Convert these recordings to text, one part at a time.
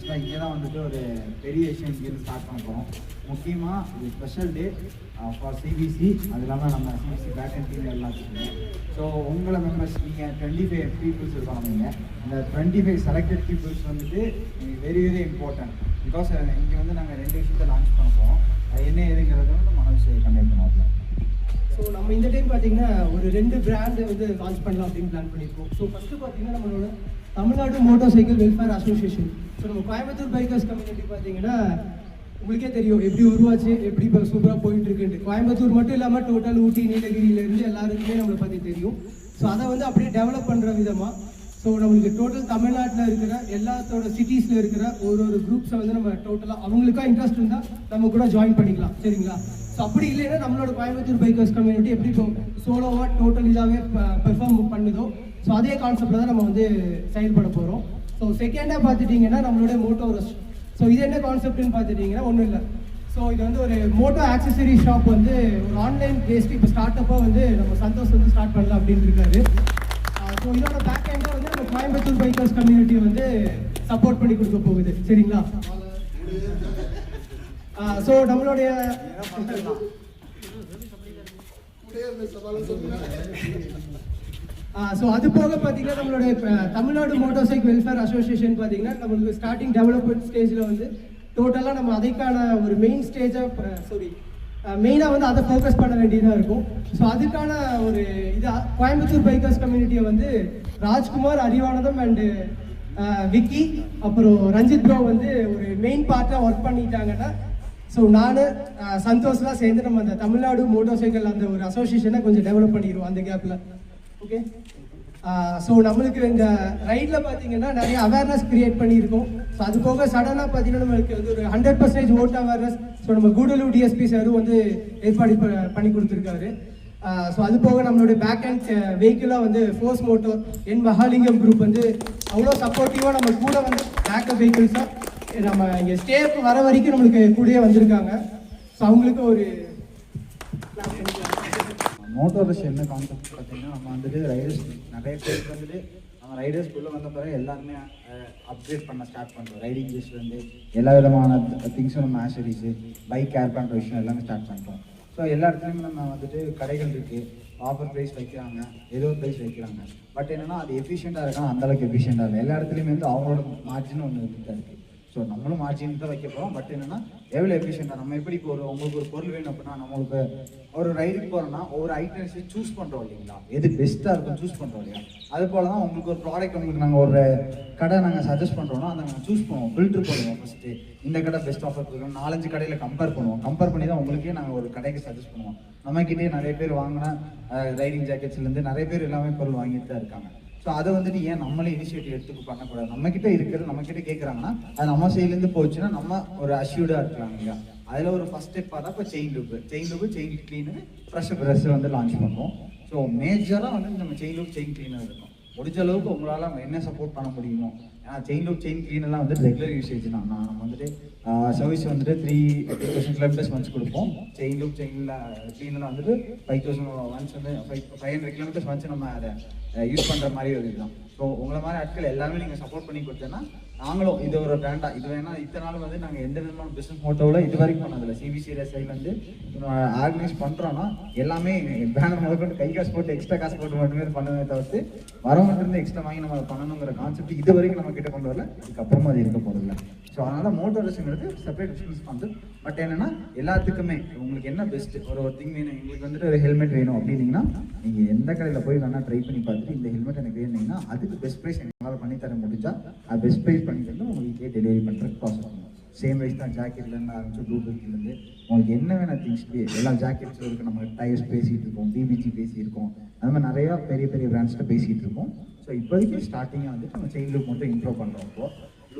ஆக்சுவலாக இங்கே தான் வந்துட்டு ஒரு பெரிய விஷயம் இங்கேருந்து ஸ்டார்ட் பண்ண போகிறோம். முக்கியமாக இது ஸ்பெஷல் டே ஃபார் சிபிசி, அது இல்லாமல் நம்ம சிபிசி பேக் அண்ட் டீம் எல்லாத்துக்குமே. ஸோ உங்களை மெம்பர்ஸ் நீங்கள் 25 பீப்புள்ஸ் இருக்காங்க. நீங்கள் இந்த 25 செலக்டட் பீப்புள்ஸ் வந்துட்டு வெரி வெரி இம்பார்ட்டன்ட். பிகாஸ் இங்கே வந்து நாங்கள் 2 விஷயத்தை லான்ச் பண்ண போகிறோம். அது என்ன ஏதுங்கிறத வந்து மனசு கண்டக்ட் பண்ணுவோம். ஸோ நம்ம இந்த டைம் பார்த்தீங்கன்னா ஒரு 2 பிராண்டு வந்து லான்ச் பண்ணலாம் அப்படின்னு பிளான் பண்ணியிருக்கோம். ஸோ ஃபஸ்ட்டு பார்த்தீங்கன்னா நம்மளோட Tamil Nadu motor cycle welfare association. So நம்ம கோயம்புத்தூர் பைக்கர்ஸ் கம்யூனிட்டி பார்த்தீங்கன்னா உங்களுக்கே தெரியும் எப்படி உருவாச்சு, எப்படி இப்போ சூப்பராக போயிட்டு இருக்குன்ட்டு. கோயம்புத்தூர் மட்டும் இல்லாமல் டோட்டல் ஊட்டி நீலகிரியிலேருந்து எல்லாருக்குமே நம்மளை பற்றி தெரியும். ஸோ அதை வந்து அப்படியே டெவலப் பண்ணுற விதமாக ஸோ நம்மளுக்கு டோட்டல் தமிழ்நாட்டில் இருக்கிற எல்லாத்தோட சிட்டிஸில் இருக்கிற ஒரு குரூப்ஸை வந்து நம்ம டோட்டலாக அவங்களுக்கா இன்ட்ரெஸ்ட் இருந்தால் நம்ம கூட ஜாயின் பண்ணிக்கலாம். சரிங்களா? ஸோ அப்படி இல்லைன்னா நம்மளோட கோயம்புத்தூர் பைக்கர்ஸ் கம்யூனிட்டி எப்படி இப்போ சோலோவாக டோட்டல் இதாகவே பெர்ஃபார்ம் பண்ணுதோ ஸோ அதே கான்செப்டில் தான் நம்ம வந்து செயல்பட போகிறோம். ஸோ செகண்டாக பார்த்துட்டிங்கன்னா நம்மளோட மோட்டோ ரெஸ்ட். ஸோ இது என்ன கான்செப்ட்னு பார்த்துட்டிங்கன்னா ஒன்றும் இல்லை. ஸோ இது வந்து ஒரு மோட்டோ ஆக்சசரி ஷாப் வந்து ஒரு ஆன்லைன் பேஸ்டு இப்போ ஸ்டார்ட் அப்பாக வந்து நம்ம சந்தோஷ் வந்து ஸ்டார்ட் பண்ணலாம் அப்படின்னு இருக்காரு. ஸோ இதோட பேக் எண்டாக வந்து நம்ம கோயம்புத்தூர் பைக்கர்ஸ் கம்யூனிட்டி வந்து சப்போர்ட் பண்ணி கொடுக்க போகுது. சரிங்களா? ஸோ நம்மளுடைய ஸோ அது போக பார்த்தீங்கன்னா நம்மளுடைய Tamil Nadu motor cycle welfare association பார்த்தீங்கன்னா நம்மளுக்கு ஸ்டார்டிங் டெவலப்மெண்ட் ஸ்டேஜில் வந்து டோட்டலாக நம்ம அதுக்கான ஒரு மெயின் ஸ்டேஜாக மெயினாக வந்து அதை ஃபோக்கஸ் பண்ண வேண்டியதாக இருக்கும். ஸோ அதுக்கான ஒரு இது கோயம்புத்தூர் பைக்கர்ஸ் கம்யூனிட்டியை வந்து ராஜ்குமார், அறிவானந்தம் அண்டு விக்கி அப்புறம் ரஞ்சித் ப்ரோ வந்து ஒரு மெயின் பார்ட்டாக ஒர்க் பண்ணிட்டாங்கன்னா ஸோ நான் சந்தோஷ்லாம் சேர்ந்து நம்ம அந்த தமிழ்நாடு மோட்டார் சைக்கிள் அந்த ஒரு அசோசியேஷனை கொஞ்சம் டெவலப் பண்ணிடுவோம் அந்த கேப்பில். ஓகே. ஸோ நம்மளுக்கு இந்த ரைடில் பார்த்தீங்கன்னா நிறைய அவேர்னஸ் கிரியேட் பண்ணியிருக்கோம். ஸோ அது போக சடனாக பார்த்தீங்கன்னா நம்மளுக்கு வந்து ஒரு 100% ஓட் அவேர்னஸ் ஸோ நம்ம கூடலூர் டிஎஸ்பி சாரும் வந்து ஏற்பாடு பண்ணி கொடுத்துருக்காரு. ஸோ அது போக நம்மளுடைய பேக் அண்ட் வெஹிக்கிளாக வந்து ஃபோர்ஸ் மோட்டோ என் மகாலிங்கம் குரூப் வந்து அவ்வளோ சப்போர்ட்டிவாக நம்ம கூட வந்து பேக்கப் வெஹிக்கிள்ஸாக நம்ம இங்கே ஸ்டேக்கு வர வரைக்கும் நம்மளுக்கு கூடயே வந்திருக்காங்க. ஸோ அவங்களுக்கு ஒரு மோட்டோ ரெஸ்ட் என்ன கான்செப்ட் பார்த்தீங்கன்னா நம்ம வந்துட்டு ரைடர்ஸ் நிறைய பேருக்கு வந்துட்டு நம்ம ரைடர்ஸ்குள்ளே வந்த பிறகு எல்லாருமே அப்கிரேட் பண்ண ஸ்டார்ட் பண்ணுறோம். ரைடிங் ஜெஸ்ட்லேருந்து எல்லா விதமான திங்ஸும் நம்ம ஆக்சரிஸு பைக் கேர் பண்ணுற விஷயம் எல்லாமே ஸ்டார்ட் பண்ணுறோம். ஸோ எல்லா இடத்துலையுமே நம்ம வந்துட்டு கடைகள் இருக்குது, ஆஃபர் ப்ரைஸ் வைக்கிறாங்க, ஏதோ ஒரு ப்ரைஸ் வைக்கிறாங்க. பட் என்னென்னா அது எஃபிஷியண்ட்டாக இருக்கா, அந்தளவுக்கு எஃபிஷியண்ட்டாக இல்லை. எல்லா இடத்துலையுமே வந்து அவங்களோட மார்ஜின் ஒன்று தான் இருக்குது. ஸோ நம்மளும் மார்ஜின் தான் வைக்க போகிறோம். பட் என்னென்னா எவ்வளோ எஃபிஷியண்ட்டாக நம்ம எப்படி இப்போ உங்களுக்கு ஒரு பொருள் வேணும் அப்படின்னா நம்மளுக்கு ஒரு ரைடுக்கு போகிறோன்னா ஒவ்வொரு ஐட்டம்ஸையும் சூஸ் பண்ணுறோம் இல்லைங்களா, எது பெஸ்ட்டாக இருக்கும் சூஸ் பண்ணுறோம் இல்லையா. அது போல் தான் உங்களுக்கு ஒரு ப்ராடக்ட் உங்களுக்கு நாங்கள் ஒரு கடை நாங்கள் சஜஸ்ட் பண்ணுறோன்னா அதை நாங்கள் சூஸ் பண்ணுவோம், ஃபில்ட்ரு பண்ணுவோம். ஃபஸ்ட்டு இந்த கடை பெஸ்ட் ஆஃபர் கொடுக்கணும், 4-5 கடையில் கம்பேர் பண்ணுவோம். கம்பேர் பண்ணி தான் உங்களுக்கே நாங்கள் ஒரு கடைக்கு சஜஸ்ட் பண்ணுவோம். நம்மக்கிட்டே நிறைய பேர் வாங்கினா ரைடிங் ஜாக்கெட்ஸ்லேருந்து நிறைய பேர் எல்லாமே பொருள் வாங்கிட்டு தான் இருக்காங்க. ஸோ அதை வந்துட்டு ஏன் நம்மளே இனிஷியேட்டிவ் எடுத்துக்கு பண்ணக்கூடாது? நம்மக்கிட்ட இருக்கிறது நம்மக்கிட்ட கேட்குறாங்கன்னா அது நம்ம சைட்லேருந்து போச்சுன்னா நம்ம ஒரு அஷ்யூர்டாக இருக்கலாம் இல்லையா. அதில் ஒரு ஃபஸ்ட் ஸ்டெப்பாக தான் இப்போ chain lube chain cleaner brush வந்து லான்ச் பண்ணுவோம். ஸோ மேஜராக வந்து நம்ம செயின் லூப் செயின் கிளீனர் இருக்கும். முடிஞ்ச அளவுக்கு உங்களால் நம்ம என்ன சப்போர்ட் பண்ண முடியுமோ. ஏன்னா செயின் லூப் செயின் கிளீனர்லாம் வந்துட்டு ரெகுலர் யூசேஜ் தான். நம்ம வந்துட்டு சர்வீஸ் வந்துட்டு 3,000 கிலோமீட்டர்ஸ் ஒன்ஸ் கொடுப்போம். செயின் லூப் செயினில் கிளீனரில் வந்துட்டு 5,000 ஒன்ஸ் வந்து 500 கிலோமீட்டர்ஸ் ஒன்ஸ் நம்ம அதை யூஸ் பண்ணுற மாதிரி ஒரு இதுதான். ஸோ உங்களை மாதிரி ஆட்கள் எல்லாமே நீங்கள் சப்போர்ட் பண்ணி கொடுத்தேன்னா நாங்களும் இது ஒரு பிராண்டாக இது வேணால் இத்தனை நாள் வந்து நாங்கள் எந்த விதமான பிஸ்னஸ் மோட்டோவில் இது வரைக்கும் பண்ணதில்லை. சிபிசி சைடில் வந்து ஆர்கனைஸ் பண்ணுறோன்னா எல்லாமே பேனர் முதற்கொண்டு கை காசு போட்டு எக்ஸ்ட்ரா காசு போட்டு மட்டுமே பண்ணுவதை தவிர்த்து வரவங்கிட்ட எக்ஸ்ட்ரா வாங்கி நம்ம பண்ணணுங்கிற கான்செப்ட் இது வரைக்கும் நம்ம கிட்ட கொண்டு வரல, இதுக்கப்புறமா அது இருக்க போகிறதில்ல. ஸோ அதனால் மோட்டோ ரெஸ்ட்ங்கிறது செப்பரேட் பிஸ்னஸ் கான்செப்ட். பட் என்னென்னா எல்லாத்துக்குமே உங்களுக்கு என்ன பெஸ்ட்டு ஒரு திங் வேணும், எங்களுக்கு வந்துட்டு ஒரு ஹெல்மெட் வேணும் அப்படின்னீங்கன்னா நீங்கள் எந்த கடையில் போய் வேணால் ட்ரை பண்ணி பார்த்துட்டு இந்த ஹெல்மெட் எனக்கு வேணுங்கன்னா அதுக்கு பெஸ்ட் ப்ரைஸ் எங்களால் பண்ணித்தர முடிஞ்சால் அது பெஸ்ட் ப்ரைஸ் பண்ணிட்டு உங்களுக்கு டெலிவரி பண்ணுறதுக்கு ப்ராசஸ் பண்ணுவோம். சேம் வைஸ் தான் ஜாக்கெட்லேருந்து ஆரம்பிச்சு ப்ளூடூத்லேருந்து உங்களுக்கு என்ன வேணும் திங்ஸ் எல்லா ஜாக்கெட்ஸும் இருக்குது. நம்ம டயர்ஸ் பேசிகிட்டு இருக்கோம், பிபிஜி பேசியிருக்கோம், அது மாதிரி நிறையா பெரிய பெரிய பிராண்ட்ஸ்கிட்ட பேசிகிட்டு இருக்கோம். ஸோ இப்போதைக்கு ஸ்டார்டிங்காக வந்துட்டு நம்ம செயின் லூப் மட்டும் இம்ப்ரூவ் பண்ணுறோம். இப்போது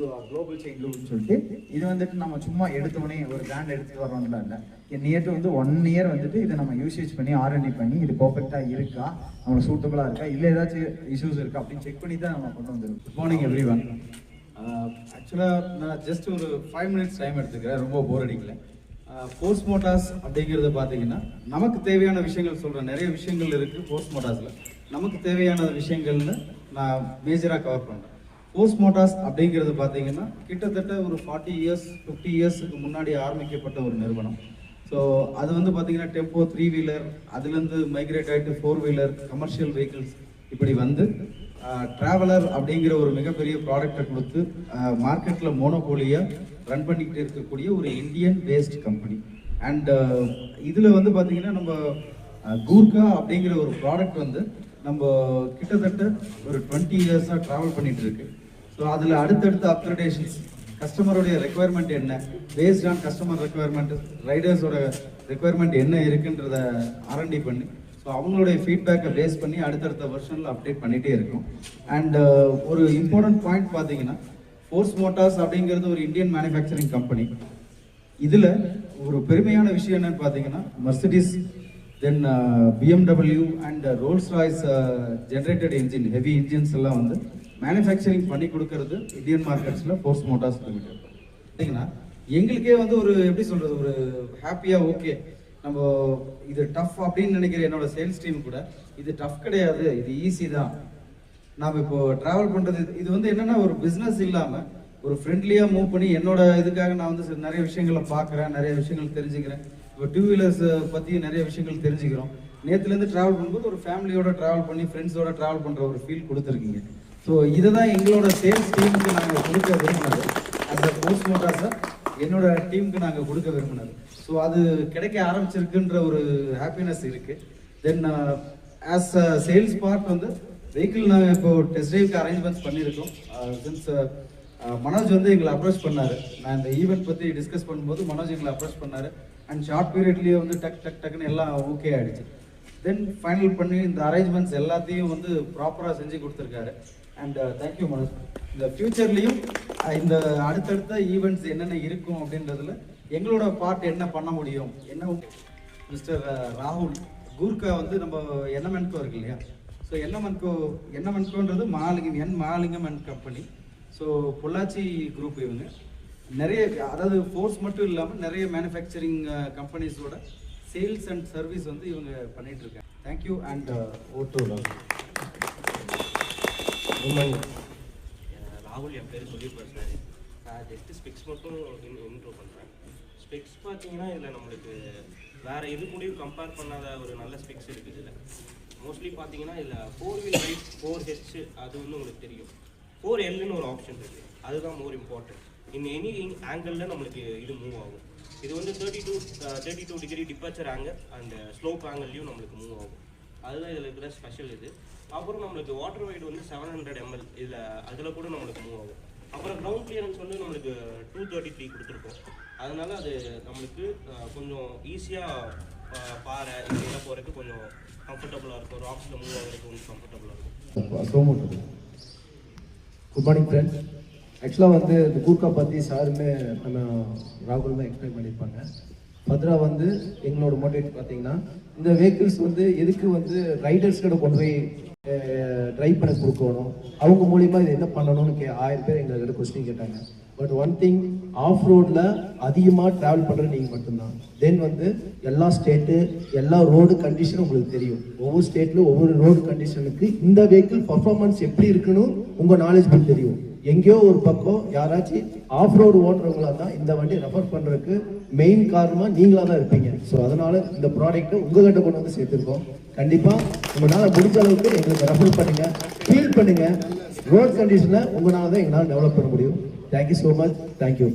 குளோபல் செயின் லூப்னு சொல்லிட்டு இது வந்துட்டு நம்ம சும்மா எடுத்தோடனே ஒரு பிராண்ட் எடுத்துகிட்டு வரோம்ல இல்லை, நியர் வந்து 1 இயர் வந்துட்டு இதை நம்ம யூசேஜ் பண்ணி R&D பண்ணி இது பர்ஃபெக்டாக இருக்கா, நம்மளுக்கு சூட்டபுளாக இருக்கா, இல்லை ஏதாச்சும் இஷ்யூஸ் இருக்கா அப்படின்னு செக் பண்ணி தான் நம்ம கொண்டு வந்துடும். Good morning every one. ஆக்சுவலாக நான் ஜஸ்ட் ஒரு 5 மினிட்ஸ் டைம் எடுத்துக்கிறேன், ரொம்ப போர் அடிக்கல. ஃபோர்ஸ் மோட்டார்ஸ் அப்படிங்கிறத பார்த்தீங்கன்னா நமக்கு தேவையான விஷயங்கள் சொல்கிறேன், நிறைய விஷயங்கள் இருக்குது ஃபோர்ஸ் மோட்டார்ஸில். நமக்கு தேவையான விஷயங்கள்னு நான் மேஜராக கவர் பண்ணுறேன். ஃபோர்ஸ் மோட்டார்ஸ் அப்படிங்கிறது பார்த்தீங்கன்னா கிட்டத்தட்ட ஒரு 40 இயர்ஸ் 50 இயர்ஸுக்கு முன்னாடி ஆரம்பிக்கப்பட்ட ஒரு நிறுவனம். ஸோ அது வந்து பார்த்தீங்கன்னா டெம்போ 3 வீலர், அதுலேருந்து மைக்ரேட் ஆகிட்டு 4 வீலர் கமர்ஷியல் வெஹிக்கிள்ஸ் இப்படி வந்து ட்ராவலர் அப்படிங்கிற ஒரு மிகப்பெரிய ப்ராடக்டை கொடுத்து மார்க்கெட்டில் மோனோபோலியாக ரன் பண்ணிக்கிட்டு இருக்கக்கூடிய ஒரு இந்தியன் பேஸ்ட் கம்பெனி. அண்ட் இதில் வந்து பார்த்தீங்கன்னா நம்ம கூர்கா அப்படிங்கிற ஒரு ப்ராடக்ட் வந்து நம்ம கிட்டத்தட்ட ஒரு 20 இயர்ஸாக ட்ராவல் பண்ணிட்டு இருக்கு. ஸோ அதில் அடுத்தடுத்த அப்கிரேடேஷன்ஸ், கஸ்டமருடைய ரெக்குவயர்மெண்ட் என்ன, பேஸ்ட் ஆன் கஸ்டமர் ரெக்குவயர்மெண்ட், ரைடர்ஸோட ரெக்குவயர்மெண்ட் என்ன இருக்குன்றத R&D பண்ணி, ஸோ அவங்களுடைய ஃபீட்பேக்கை பேஸ் பண்ணி அடுத்தடுத்த வெர்ஷனில் அப்டேட் பண்ணிகிட்டே இருக்கும். அண்ட் ஒரு இம்பார்ட்டன்ட் பாயிண்ட் பார்த்தீங்கன்னா ஃபோர்ஸ் மோட்டார்ஸ் அப்படிங்கிறது ஒரு இந்தியன் மேனுஃபேக்சரிங் கம்பெனி. இதில் ஒரு பெருமையான விஷயம் என்னன்னு பார்த்தீங்கன்னா Mercedes, then BMW and Rolls Royce generated engine, heavy engines எல்லாம் வந்து மேனுஃபேக்சரிங் பண்ணி கொடுக்கறது இந்தியன் மார்க்கெட்ஸில் ஃபோர்ஸ் மோட்டார்ஸ் லிமிடெட். பார்த்தீங்கன்னா எங்களுக்கே வந்து ஒரு எப்படி சொல்கிறது, ஒரு ஹாப்பியாக ஓகே நம்ம இது டஃப் அப்படின்னு நினைக்கிற என்னோட சேல்ஸ் டீம் கூட இது டஃப் கிடையாது, இது ஈஸி தான். நாம் இப்போ ட்ராவல் பண்ணுறது இது வந்து என்னென்னா ஒரு பிஸ்னஸ் இல்லாமல் ஒரு ஃப்ரெண்ட்லியாக மூவ் பண்ணி என்னோட இதுக்காக நான் வந்து நிறைய விஷயங்களை பார்க்குறேன், நிறைய விஷயங்கள் தெரிஞ்சுக்கிறேன். இப்போ 2 வீலர்ஸ் பற்றி நிறைய விஷயங்கள் தெரிஞ்சுக்கிறோம். நேற்றுலேருந்து ட்ராவல் பண்ணும்போது ஒரு ஃபேமிலியோட ட்ராவல் பண்ணி ஃப்ரெண்ட்ஸோட ட்ராவல் பண்ணுற ஒரு ஃபீல் கொடுத்துருக்கீங்க. ஸோ இதை தான் எங்களோட சேல்ஸ் டீமுக்கு நாங்கள் கொடுக்க விரும்பினது. அந்த ஃபோர்ஸ் மோட்டார்ஸை என்னோட டீமுக்கு நாங்கள் கொடுக்க விரும்பினது. ஸோ அது கிடைக்க ஆரம்பிச்சிருக்குன்ற ஒரு ஹாப்பினஸ் இருக்குது. தென் ஆஸ் சேல்ஸ் பார்ட் வந்து வெஹிக்கிள் நாங்கள் இப்போ டெஸ்ட் ட்ரைவ்க்கு அரேஞ்ச்மெண்ட்ஸ் பண்ணியிருக்கோம். சின்ஸ் மனோஜ் வந்து எங்களை அப்ரோச் பண்ணார். நான் இந்த ஈவெண்ட் பற்றி டிஸ்கஸ் பண்ணும்போது மனோஜ் எங்களை அப்ரோச் பண்ணார். அண்ட் ஷார்ட் பீரியட்லேயே வந்து டக்குன்னு எல்லாம் ஓகே ஆகிடுச்சு. தென் ஃபைனல் பண்ணி இந்த அரேஞ்ச்மெண்ட்ஸ் எல்லாத்தையும் வந்து ப்ராப்பராக செஞ்சு கொடுத்துருக்காரு. And thank you Manoj. இந்த ஃப்யூச்சர்லேயும் இந்த அடுத்தடுத்த ஈவெண்ட்ஸ் என்னென்ன இருக்கும் அப்படின்றதுல எங்களோட பார்ட் என்ன பண்ண முடியும் என்ன. மிஸ்டர் ராகுல், கூர்கா வந்து நம்ம NMNCO இருக்கு இல்லையா, ஸோ NMNCOன்றது Mahalingam and company. So Pollachi group இவங்க நிறைய, அதாவது ஃபோர்ஸ் மட்டும் இல்லாமல் நிறைய மேனுஃபேக்சரிங் கம்பெனிஸோட சேல்ஸ் அண்ட் சர்வீஸ் வந்து இவங்க பண்ணிட்டு இருக்காங்க. தேங்க்யூ அண்ட் ஓட்டு ராகுல் என் பேர் சொல்லியிருப்பார் சார். நான் ஜஸ்ட்டு ஸ்பெக்ஸ் மட்டும் இன்ட்ரோ பண்ணுறேன். ஸ்பெக்ஸ் பார்த்தீங்கன்னா இதில் நம்மளுக்கு வேறு எது கூடயும் கம்பேர் பண்ணாத ஒரு நல்ல ஸ்பெக்ஸ் இருக்குது. இதில் மோஸ்ட்லி பார்த்தீங்கன்னா இதில் 4 வீல் ரைட் 4H அது வந்து உங்களுக்கு தெரியும். 4Lன்னு ஒரு ஆப்ஷன் இருக்குது, அதுதான் மோர் இம்பார்ட்டன்ட். இன் எனி ஆங்கிளில் நம்மளுக்கு இது மூவ் ஆகும். இது வந்து 32 degree departure angle and slope ஆங்கிள்லையும் நம்மளுக்கு மூவ் ஆகும். அதுதான் இதில் இருக்கிற ஸ்பெஷல் இது. அப்புறம் நம்மளுக்கு வாட்டர் வைடு வந்து 700 ml இதில், அதில் கூட நம்மளுக்கு மூவ் ஆகும். அப்புறம் கிரவுண்ட் கிளியரன்ஸ் வந்து நம்மளுக்கு 233 கொடுத்துருக்கோம். அதனால அது நம்மளுக்கு கொஞ்சம் ஈஸியாக பாறை இதெல்லாம் போகிறதுக்கு கொஞ்சம் கம்ஃபர்டபுளாக இருக்கும். ராக்ஸில் மூவ் ஆகிறதுக்கு கொஞ்சம் கம்ஃபர்டபுளாக இருக்கும். Good morning friends. ஆக்சுவலாக வந்து இந்த கூர்கா பற்றி சாருமே நம்ம ராகுல் தான் எக்ஸ்பிளைன் பண்ணியிருப்பாங்க. ஃபர்தராக வந்து எங்களோட மோட்டிவேட் பார்த்தீங்கன்னா இந்த வெஹிக்கிள்ஸ் வந்து எதுக்கு வந்து ரைடர்ஸ் கிட்ட கொண்டு போய் ட்ரைவ் பண்ண கொடுக்கணும், அவங்க மூலிமா இது என்ன பண்ணணும்னு 1000 பேர் எங்கள்கிட்ட கொஸ்டின் கேட்டாங்க. பட் ஒன் திங், ஆஃப் ரோடில் அதிகமாக ட்ராவல் பண்ணுறது நீங்கள் மட்டும்தான். தென் வந்து எல்லா ஸ்டேட்டு எல்லா ரோடு கண்டிஷனும் உங்களுக்கு தெரியும். ஒவ்வொரு ஸ்டேட்டில் ஒவ்வொரு ரோடு கண்டிஷனுக்கு இந்த வெஹிக்கிள் பர்ஃபார்மன்ஸ் எப்படி இருக்குன்னு உங்கள் நாலேஜ் தெரியும். எங்கேயோ ஒரு பக்கம் யாராச்சும் ஆஃப் ரோடு ஓட்டுறவங்களா தான் இந்த வண்டி ரெஃபர் பண்ணுறதுக்கு மெயின் காரணமாக நீங்களாக தான் இருப்பீங்க. ஸோ அதனால் இந்த ப்ராடக்ட்டை உங்கள்கிட்ட கொண்டு வந்து சேர்த்துருக்கோம். கண்டிப்பாக உங்களால் முடிஞ்ச அளவுக்கு எங்களுக்கு ரெஃபர் பண்ணுங்கள், ஃபீல் பண்ணுங்கள். ரோட் கண்டிஷனில் உங்களால் தான் எங்களால் டெவலப் பண்ண முடியும். Thank you so much. தேங்க்யூ.